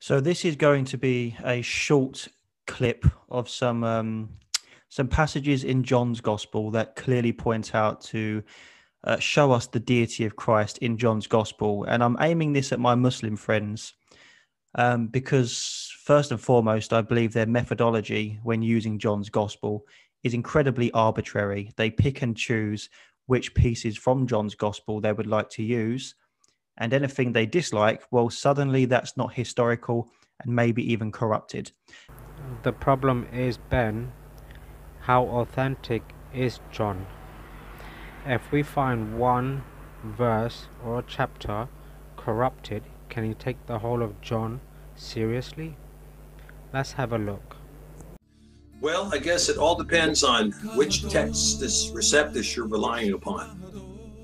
So this is going to be a short clip of some passages in John's Gospel that clearly point out to show us the deity of Christ in John's Gospel, and I'm aiming this at my Muslim friends because first and foremost, I believe their methodology when using John's Gospel is incredibly arbitrary. They pick and choose which pieces from John's Gospel they would like to use, and anything they dislike, well, suddenly that's not historical and maybe even corrupted. The problem is, Ben, how authentic is John? If we find one verse or chapter corrupted, can you take the whole of John seriously? Let's have a look. Well, I guess it all depends on which Textus Receptus you're relying upon.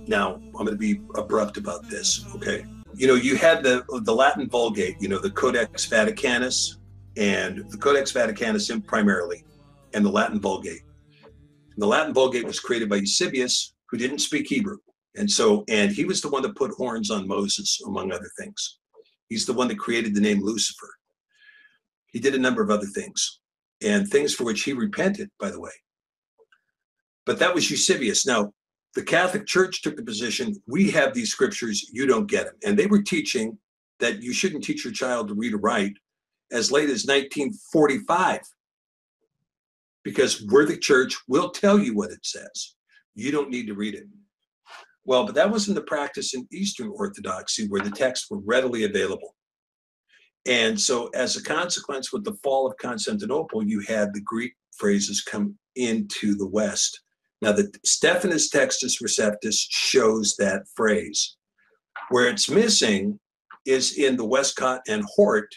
Now, I'm going to be abrupt about this, okay? You know, you had the Latin Vulgate, you know, the Codex Vaticanus, and the Codex Vaticanus primarily, and the Latin Vulgate. And the Latin Vulgate was created by Eusebius, who didn't speak Hebrew. And he was the one that put horns on Moses, among other things. He's the one that created the name Lucifer. He did a number of other things, and things for which he repented, by the way. But that was Eusebius. Now, the Catholic Church took the position, we have these scriptures, you don't get them. And they were teaching that you shouldn't teach your child to read or write as late as 1945. Because we're the church, we'll tell you what it says. You don't need to read it. Well, but that wasn't the practice in Eastern Orthodoxy, where the texts were readily available. And so as a consequence, with the fall of Constantinople, you had the Greek phrases come into the West. Now, the Stephanus Textus Receptus shows that phrase. Where it's missing is in the Westcott and Hort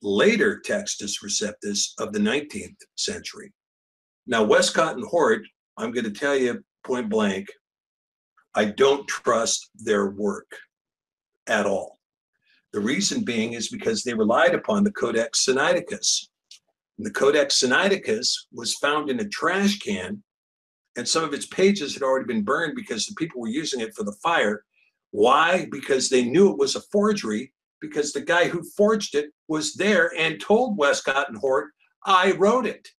later Textus Receptus of the 19th century. Now, Westcott and Hort, I'm going to tell you point blank, I don't trust their work at all. The reason being is because they relied upon the Codex Sinaiticus. And the Codex Sinaiticus was found in a trash can, and some of its pages had already been burned because the people were using it for the fire. Why? Because they knew it was a forgery, because the guy who forged it was there and told Westcott and Hort, I wrote it.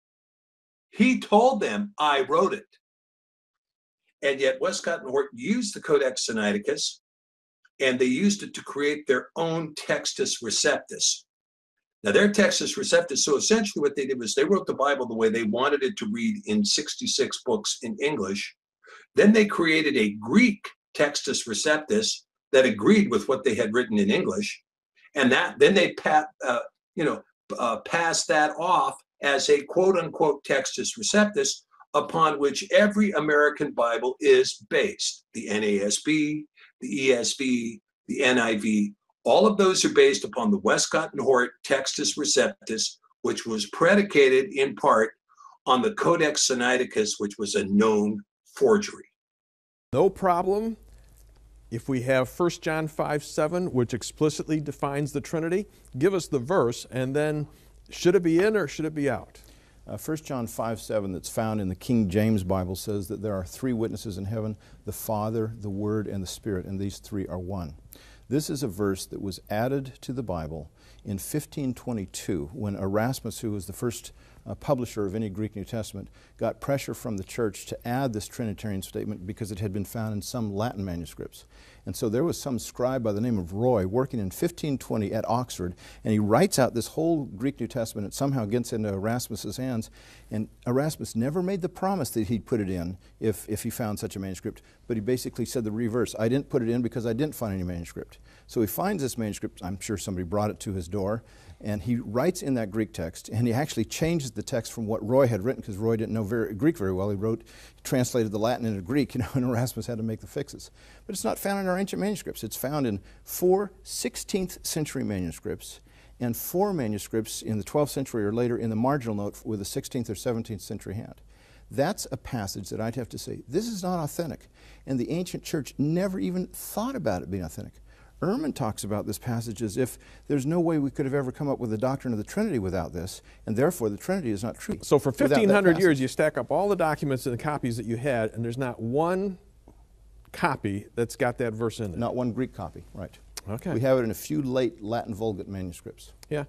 He told them, I wrote it. And yet Westcott and Hort used the Codex Sinaiticus, and they used it to create their own Textus Receptus. Now, their Textus Receptus, so essentially what they did was they wrote the Bible the way they wanted it to read in 66 books in English. Then they created a Greek Textus Receptus that agreed with what they had written in English. And then they passed that off as a quote-unquote Textus Receptus upon which every American Bible is based. The NASB, the ESV, the NIV, all of those are based upon the Westcott and Hort Textus Receptus, which was predicated in part on the Codex Sinaiticus, which was a known forgery. No problem if we have 1 John 5:7, which explicitly defines the Trinity. Give us the verse, and then should it be in or should it be out? 1 John 5:7 that's found in the King James Bible says that there are three witnesses in heaven, the Father, the Word, and the Spirit, and these three are one. This is a verse that was added to the Bible in 1522 when Erasmus, who was the first publisher of any Greek New Testament, got pressure from the church to add this Trinitarian statement because it had been found in some Latin manuscripts. And so there was some scribe by the name of Roy working in 1520 at Oxford, and he writes out this whole Greek New Testament. It somehow gets into Erasmus's hands, and Erasmus never made the promise that he'd put it in if he found such a manuscript, but he basically said the reverse. I didn't put it in because I didn't find any manuscript. So he finds this manuscript. I'm sure somebody brought it to his door, and he writes in that Greek text, and he actually changes the text from what Roy had written, because Roy didn't know Greek very well. He translated the Latin into Greek, and Erasmus had to make the fixes. But it's not found in our ancient manuscripts. It's found in 4 16th century manuscripts and 4 manuscripts in the 12th century or later in the marginal note with a 16th or 17th century hand. That's a passage that I'd have to say, this is not authentic. And the ancient church never even thought about it being authentic. Ehrman talks about this passage as if there's no way we could have ever come up with the doctrine of the Trinity without this, and therefore the Trinity is not true. So for 1,500 years, you stack up all the documents and the copies that you had, and there's not one copy that's got that verse in it. Not one Greek copy, right. Okay. We have it in a few late Latin Vulgate manuscripts. Yeah.